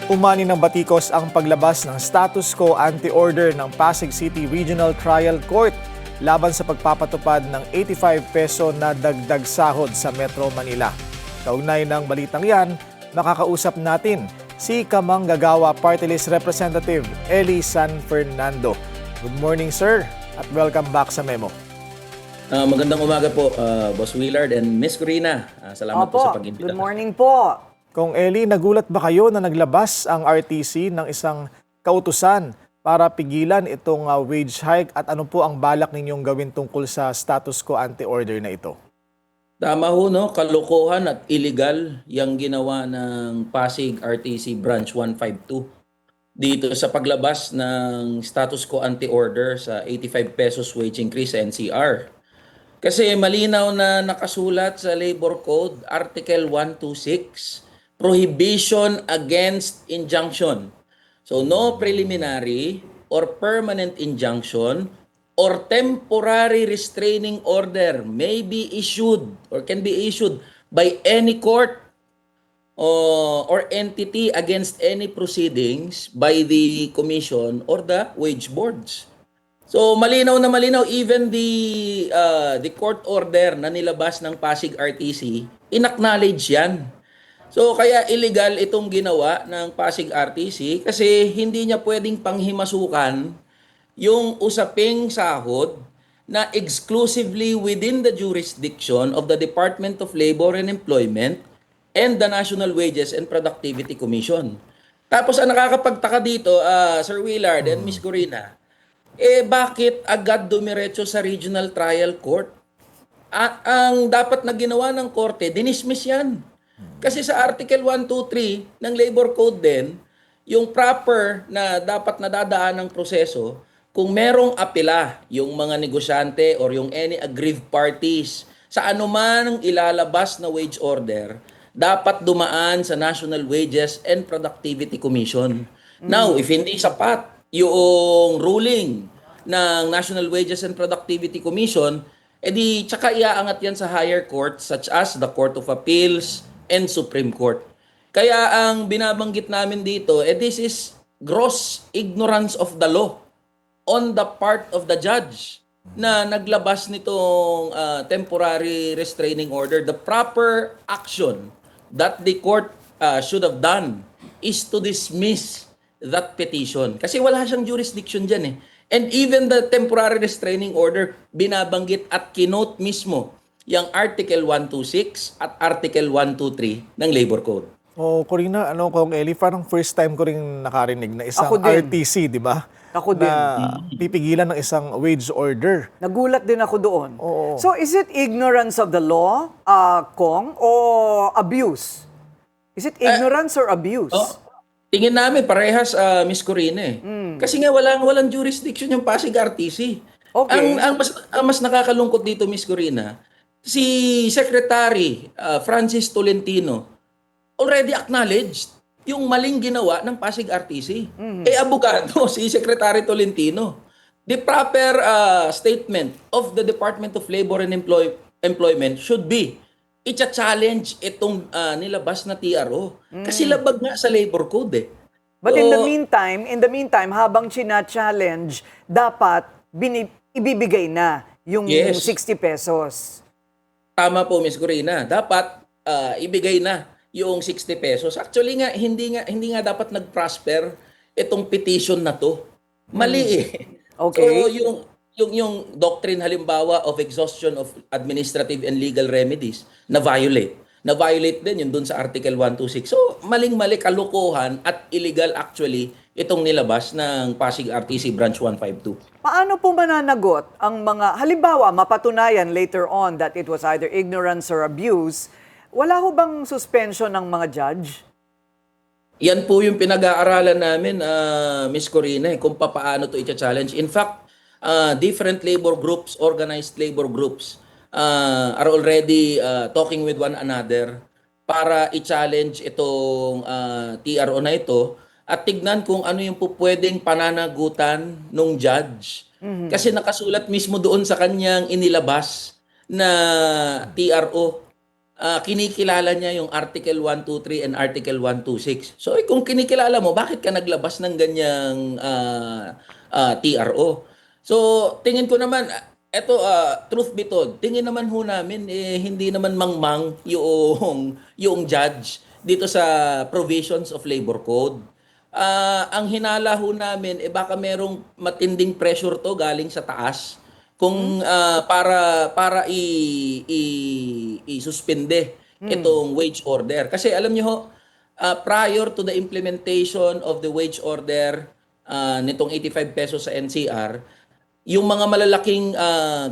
Umani ng batikos ang paglabas ng status quo anti-order ng Pasig City Regional Trial Court laban sa pagpapatupad ng 85 peso na dagdag sahod sa Metro Manila. Kaugnay ng balitang yan, makakausap natin si Kamanggagawa Party List Representative Eli San Fernando. Good morning, sir, at welcome back sa Memo. Magandang umaga po, Boss Willard and Miss Corina. Salamat po sa pag-imbita. Good morning po. Kung Eli, nagulat ba kayo na naglabas ang RTC ng isang kautusan para pigilan itong wage hike at ano po ang balak ninyong gawin tungkol sa status quo anti-order na ito? Tama ho, no? Kalokohan at illegal yung ginawa ng Pasig RTC Branch 152 dito sa paglabas ng status quo anti-order sa 85 pesos wage increase sa NCR. Kasi malinaw na nakasulat sa Labor Code, Article 126, Prohibition against injunction. So no preliminary or permanent injunction or temporary restraining order may be issued or can be issued by any court or entity against any proceedings by the commission or the wage boards. So malinaw na malinaw, even the court order na nilabas ng Pasig RTC, inacknowledge yan. So kaya illegal itong ginawa ng Pasig RTC kasi hindi niya pwedeng panghimasukan yung usaping sahod na exclusively within the jurisdiction of the Department of Labor and Employment and the National Wages and Productivity Commission. Tapos ang nakakapagtaka dito, Sir Willard and Miss Corina, bakit agad dumiretso sa Regional Trial Court? At ang dapat na ginawa ng korte, dinismiss yan. Kasi sa Article 123 ng Labor Code din, yung proper na dapat nadadaan ng proseso, kung merong apela yung mga negosyante or yung any aggrieved parties sa anuman ilalabas na wage order, dapat dumaan sa National Wages and Productivity Commission. Now, if hindi sapat yung ruling ng National Wages and Productivity Commission, edi tsaka iaangat yan sa higher court such as the Court of Appeals and Supreme Court. Kaya ang binabanggit namin dito, this is gross ignorance of the law on the part of the judge na naglabas nitong temporary restraining order. The proper action that the court should have done is to dismiss that petition. Kasi wala siyang jurisdiction dyan eh. And even the temporary restraining order, binabanggit at kinote mismo yung Article 126 at Article 123 ng Labor Code. O Corina, kung Eli, parang first time ko rin nakarinig na isang RTC, di ba? Ako din. Na pipigilan ng isang wage order. Nagulat din ako doon. Oo. So is it ignorance of the law, Kong, o abuse? Is it ignorance or abuse? Tingin namin parehas, Miss Corina eh. Kasi nga walang jurisdiction yung Pasig RTC. Okay. Ang mas nakakalungkot dito, Miss Corina, si Secretary Francis Tolentino already acknowledged yung maling ginawa ng Pasig RTC. Abogado si Secretary Tolentino. The proper statement of the Department of Labor and Employment should be i-challenge itong nilabas na TRO. Kasi labag nga sa Labor Code eh. But in the meantime, habang china-challenge, dapat ibibigay na yung Yes. 60 pesos. Tama po, Miss Corina. Dapat ibigay na yung 60 pesos. Actually nga hindi nga dapat nag-prosper itong petition na to. Mali eh. Okay. So yung doctrine halimbawa of exhaustion of administrative and legal remedies na violate din yun dun sa Article 126. So maling-mali, kalokohan at illegal actually itong nilabas ng Pasig RTC Branch 152. Paano po mananagot ang mga, halimbawa, mapatunayan later on that it was either ignorance or abuse, wala ho bang suspension ng mga judge? Yan po yung pinag-aaralan namin, Miss Corina, kung paano to i-challenge. In fact, different labor groups, organized labor groups, are already talking with one another para i-challenge itong TRO na ito at tignan kung ano yung pwedeng pananagutan ng judge. Kasi nakasulat mismo doon sa kanyang inilabas na TRO kinikilala niya yung Article 123 and Article 126. So kung kinikilala mo, bakit ka naglabas ng ganyang TRO? So tingin ko naman, eto truth be told, tingin naman ho namin hindi naman mangmang yung judge dito sa provisions of labor code. Ang hinala ho namin baka merong matinding pressure to galing sa taas kung para i-suspende itong wage order. Kasi alam niyo ho, prior to the implementation of the wage order nitong 85 pesos sa NCR, yung mga malalaking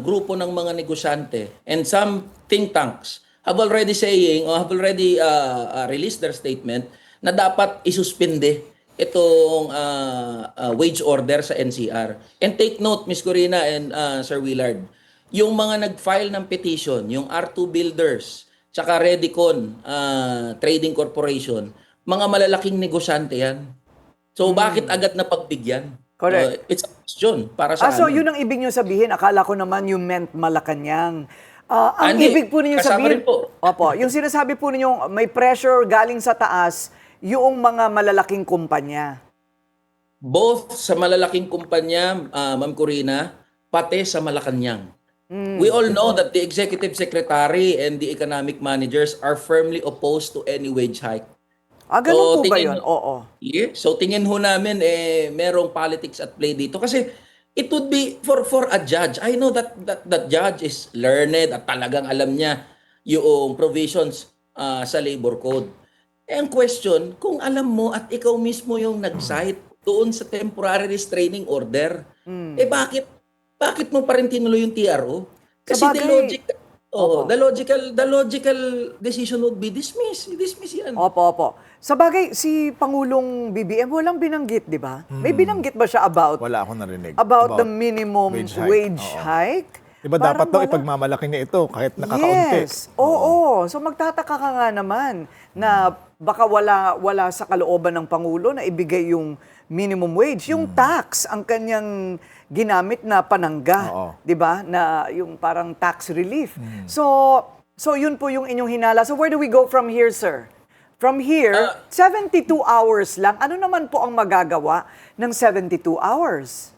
grupo ng mga negosyante and some think tanks have already saying or have already released their statement na dapat isuspende itong wage order sa NCR. And take note, Ms. Corina and Sir Willard, yung mga nag-file ng petition, yung R2 Builders, tsaka Redicon Trading Corporation, mga malalaking negosyante yan. So bakit agad na pagbigyan? Correct. It's a question para sa So amin. yun ang ibig nyo sabihin. Akala ko naman you meant Malacanang. Ang Hindi. ibig po ninyo Kasama sabihin, rin po. Opo, yung sinasabi po ninyo, may pressure galing sa taas, yung mga malalaking kumpanya. Both sa malalaking kumpanya, Ma'am Corina, pati sa Malacanang. We all know that the executive secretary and the economic managers are firmly opposed to any wage hike. Ganun po ba tingin- yun? Oo. Yeah. So tingin ho namin merong politics at play dito kasi it would be for a judge. I know that judge is learned at talagang alam niya yung provisions sa labor code. Ang question, kung alam mo at ikaw mismo yung nag-cite doon sa temporary restraining order, bakit mo pa rin tinuloy yung TRO? Kasi Sabagay. the logical decision would be dismiss. I-dismiss yan. Opo. Sa bagay, si Pangulong BBM, walang binanggit, di ba? May binanggit ba siya about Wala akong narinig. the minimum wage wage hike. hike? Diba Parang dapat daw wala. ipagmamalaki niya ito kahit nakakaunti. Yes. Oo. So magtataka ka nga naman na baka wala sa kalooban ng Pangulo na ibigay yung minimum wage. Yung tax ang kanyang ginamit na panangga. Oo. 'Di ba? Na yung parang tax relief. So yun po yung inyong hinala. So where do we go from here, sir? From here, 72 hours lang. Ano naman po ang magagawa ng 72 hours?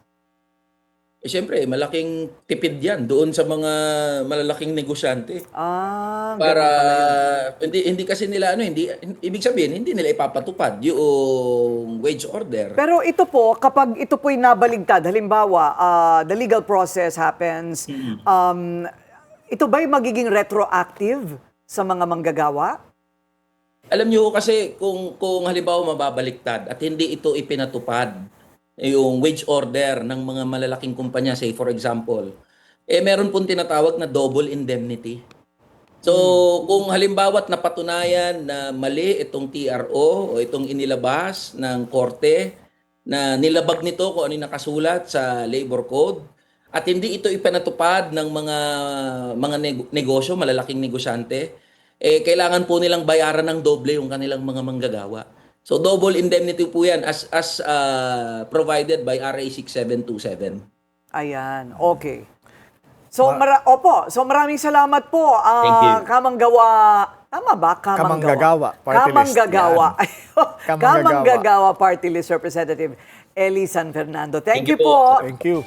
Siyempre, malaking tipid yan doon sa mga malalaking negosyante. Ganun Para pala yun. hindi kasi nila ibig sabihin hindi nila ipapatupad yung wage order. Pero ito po, kapag ito po'y nabaligtad, halimbawa, the legal process happens, ito ba'y magiging retroactive sa mga manggagawa? Alam niyo kasi kung halimbawa mababaliktad at hindi ito ipinatupad yung wage order ng mga malalaking kumpanya, say for example, meron pong tinatawag na double indemnity. So, kung halimbawa't napatunayan na mali itong TRO o itong inilabas ng korte na nilabag nito kung ano yung nakasulat sa labor code at hindi ito ipinatupad ng mga negosyo, malalaking negosyante, kailangan po nilang bayaran ng doble yung kanilang mga manggagawa. So double indemnity po yan as provided by RA 6727. Ayan, okay. So, so maraming salamat po. Thank you. Kamanggawa, tama ba? Kamanggagawa, party list. Kamanggagawa. Kamanggagawa. Kamanggagawa Party List Representative Eli San Fernando. Thank you Thank you po. Thank you.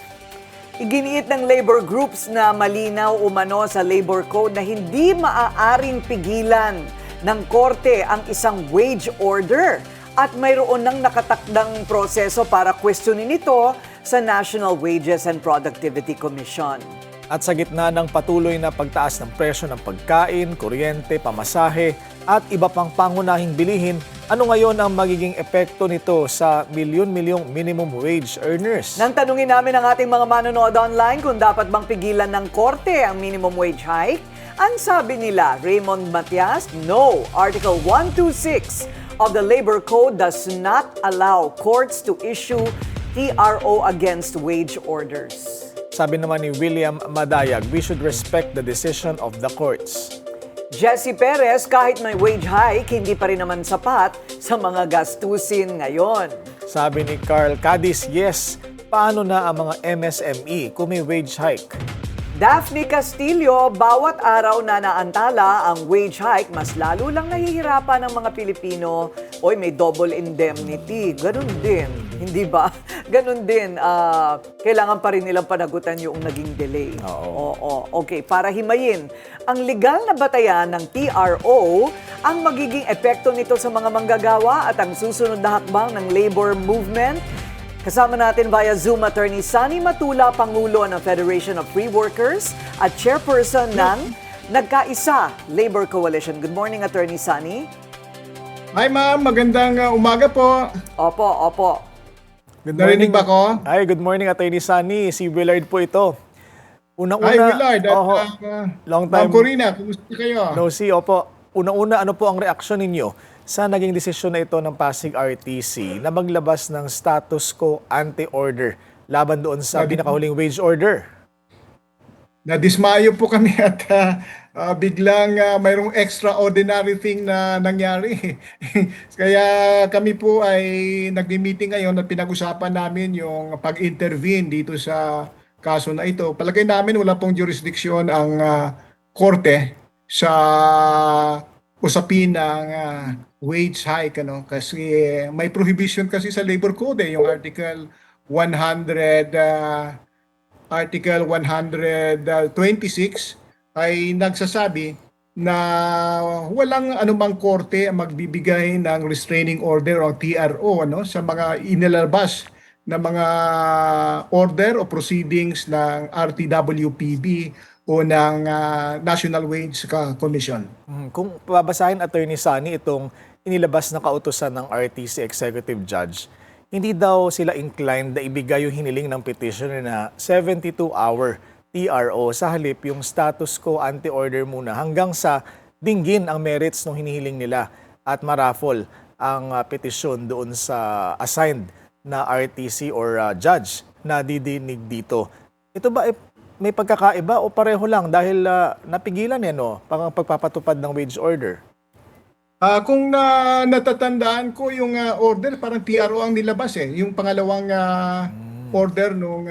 Iginiit ng labor groups na malinaw umano sa labor code na hindi maaaring pigilan ng korte ang isang wage order at mayroon ng nakatakdang proseso para questionin ito sa National Wages and Productivity Commission. At sa gitna ng patuloy na pagtaas ng presyo ng pagkain, kuryente, pamasahe at iba pang pangunahing bilihin, ano ngayon ang magiging epekto nito sa milyon-milyong minimum wage earners? Nang tanungin namin ang ating mga manonood online kung dapat bang pigilan ng korte ang minimum wage hike, ang sabi nila, Raymond Matias, no. Article 126 of the Labor Code does not allow courts to issue TRO against wage orders. Sabi naman ni William Madayag, we should respect the decision of the courts. Jesse Perez, kahit may wage hike, hindi pa rin naman sapat sa mga gastusin ngayon. Sabi ni Carl Cadiz, yes, paano na ang mga MSME kung may wage hike? Daphne Castillo, bawat araw na naantala ang wage hike, mas lalo lang nahihirapan ng mga Pilipino. Oy, may double indemnity. Ganun din, hindi ba? Ganun din, kailangan pa rin nilang panagutan yung naging delay. Oo. Okay, para himayin ang legal na batayan ng TRO, ang magiging epekto nito sa mga manggagawa at ang susunod na hakbang ng labor movement. Kasama natin via Zoom Attorney Sunny Matula, Pangulo ng Federation of Free Workers at Chairperson ng Nagkaisa Labor Coalition. Good morning, Attorney Sunny. Hi ma'am, magandang umaga po. Opo. Good Narinig ba ko? Ay, good morning, Attorney Sunny. Si Willard po ito. Unang-una, Hi Willard, at long Ma'am time Corina, kumusta kayo? no see. Opo, unang-una, ano po ang reaksyon ninyo sa naging desisyon na ito ng Pasig RTC na maglabas ng status quo ante-order laban doon sa pinakahuling wage order? Nadismayo po kami at biglang mayroong extraordinary thing na nangyari. Kaya kami po ay nagmi-meeting ngayon at pinag-usapan namin yung pag-intervene dito sa kaso na ito. Palagay namin wala pong jurisdiction ang korte sa usapin ng wage hike, ano, kasi may prohibition kasi sa labor code, yung Article 126 ay nagsasabi na walang anumang korte ang magbibigay ng restraining order o TRO, ano, sa mga inilabas na mga order o proceedings ng RTWPB o ng National Wage Commission. Kung babasahin, Attorney Sunny, itong inilabas na kautusan ng RTC Executive Judge, hindi daw sila inclined na ibigay yung hiniling ng petitioner na 72-hour TRO. Sa halip, yung status quo ante-order muna hanggang sa dinggin ang merits ng hinihiling nila at maraffle ang petisyon doon sa assigned na RTC or judge na didinig dito. Ito ba may pagkakaiba o pareho lang dahil napigilan yan, no? Pagpapatupad ng wage order? Kung natatandaan ko yung order, parang TRO ang nilabas eh. Yung pangalawang order nung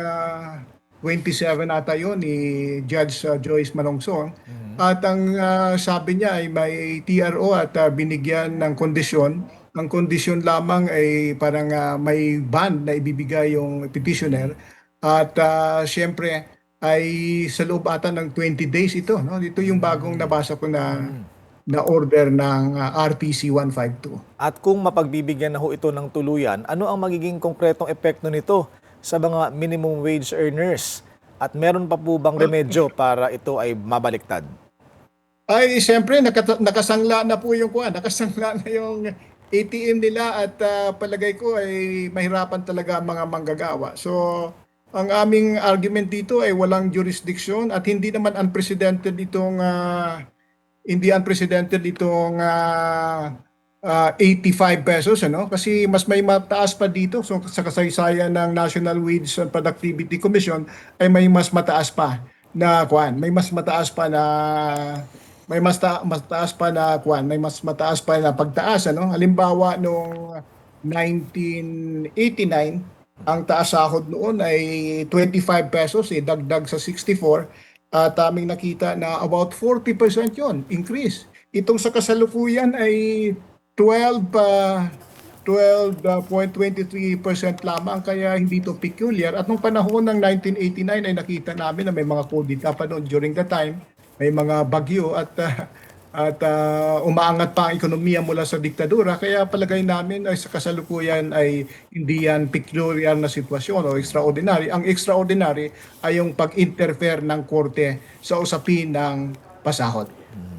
27 ata yun ni Judge Joyce Malongso. At ang sabi niya ay may TRO at binigyan ng kondisyon. Ang kondisyon lamang ay parang may bond na ibibigay yung petitioner. At siyempre ay sa loob ata ng 20 days ito. No? Ito yung bagong nabasa ko na order ng RTC 152. At kung mapagbibigyan na ho ito ng tuluyan, ano ang magiging konkretong epekto nito sa mga minimum wage earners? At meron pa po bang remedyo para ito ay mabaliktad? Ay, siyempre, nakasangla na po yung nakasangla na yung ATM nila at palagay ko ay mahirapan talaga ang mga manggagawa. So, ang aming argument dito ay walang jurisdiction at hindi naman unprecedented itong 85 pesos, ano? Kasi mas may mataas pa dito. So sa kasaysayan ng National Wage and Productivity Commission ay may mas mataas pa na pagtaas, ano? Halimbawa noong 1989, ang taas sahod noon ay 25 pesos, dagdag sa 64. At aming nakita na about 40% yon increase. Itong sa kasalukuyan ay 12.23% lamang, kaya hindi to peculiar. At nung panahon ng 1989 ay nakita namin na may mga kudita pa noon during the time, may mga bagyo at umaangat pa ang ekonomiya mula sa diktadura, kaya palagay namin ay sa kasalukuyan ay hindi yan peculiar na sitwasyon o extraordinary. Ang extraordinary ay yung pag-interfere ng korte sa usapin ng pasahod.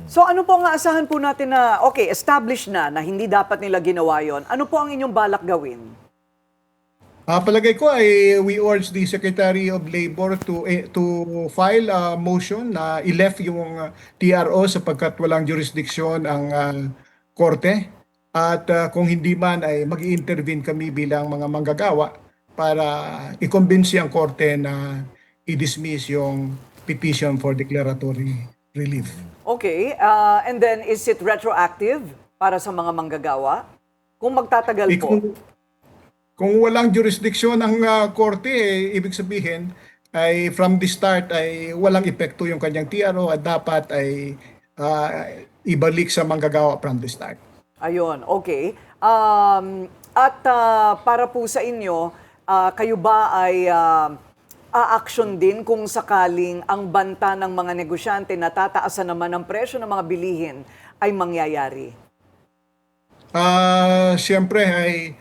So ano po ang aasahan po natin na, established na hindi dapat nila ginawa yon? Ano po ang inyong balak gawin? Palagay ko ay we urge the Secretary of Labor to file a motion na i-left yung TRO sapagkat walang jurisdiction ang korte. At kung hindi man ay mag-i-intervene kami bilang mga manggagawa para i-convince ang korte na i-dismiss yung petition for declaratory relief. Okay, and then is it retroactive para sa mga manggagawa? Kung magtatagal po. Kung walang jurisdiction ang korte, ibig sabihin, ay from the start ay walang epekto yung kanyang TRO at dapat ay ibalik sa manggagawa from the start. Ayun, okay. Para po sa inyo, kayo ba ay a-action din kung sakaling ang banta ng mga negosyante na tataasan naman ang presyo ng mga bilihin ay mangyayari? Siyempre ay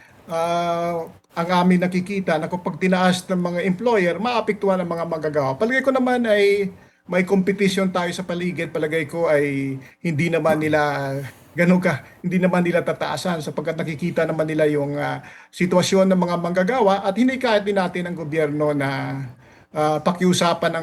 ang aming nakikita na kapag tinaas ng mga employer, maapektuhan ang mga manggagawa. Palagay ko naman ay may competition tayo sa paligid. Palagay ko ay hindi naman nila tataasan sapagkat nakikita naman nila yung sitwasyon ng mga manggagawa at hindi kahit din natin ang gobyerno na pakiusapan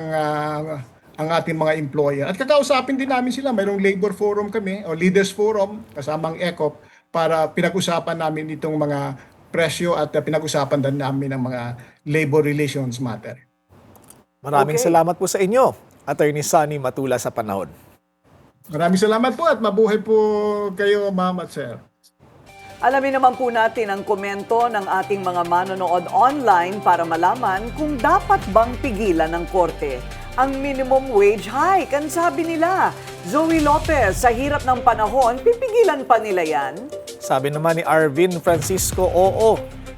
ang ating mga employer. At kakausapin din namin sila. Mayroong labor forum kami o leaders forum kasamang ECOP para pinag-usapan namin itong mga presyo at pinag-usapan din namin ang mga labor relations matter. Maraming Okay. salamat po sa inyo, Attorney Sonny Matula sa panahon. Maraming salamat po at mabuhay po kayo, ma'am at sir. Alamin naman po natin ang komento ng ating mga manonood online para malaman kung dapat bang pigilan ng korte ang minimum wage hike. Ang sabi nila, Zoe Lopez, sa hirap ng panahon, pipigilan pa nila yan? Sabi naman ni Arvin Francisco, oo.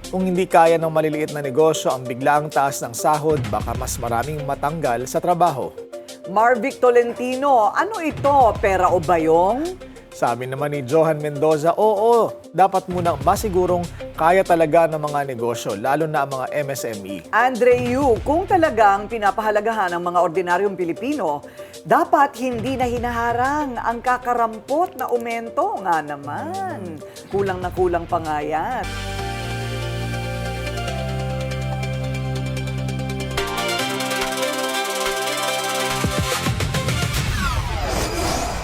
Kung hindi kaya ng maliliit na negosyo ang biglaang taas ng sahod, baka mas maraming matanggal sa trabaho. Marvic Tolentino, ano ito? Pera o bayong? Sabi naman ni Johan Mendoza, oo, dapat munang masigurong kaya talaga ng mga negosyo, lalo na ang mga MSME. Andre Yu, kung talagang pinapahalagahan ng mga ordinaryong Pilipino, dapat hindi na hinaharang ang kakarampot na aumento nga naman. Kulang na kulang pa nga yan.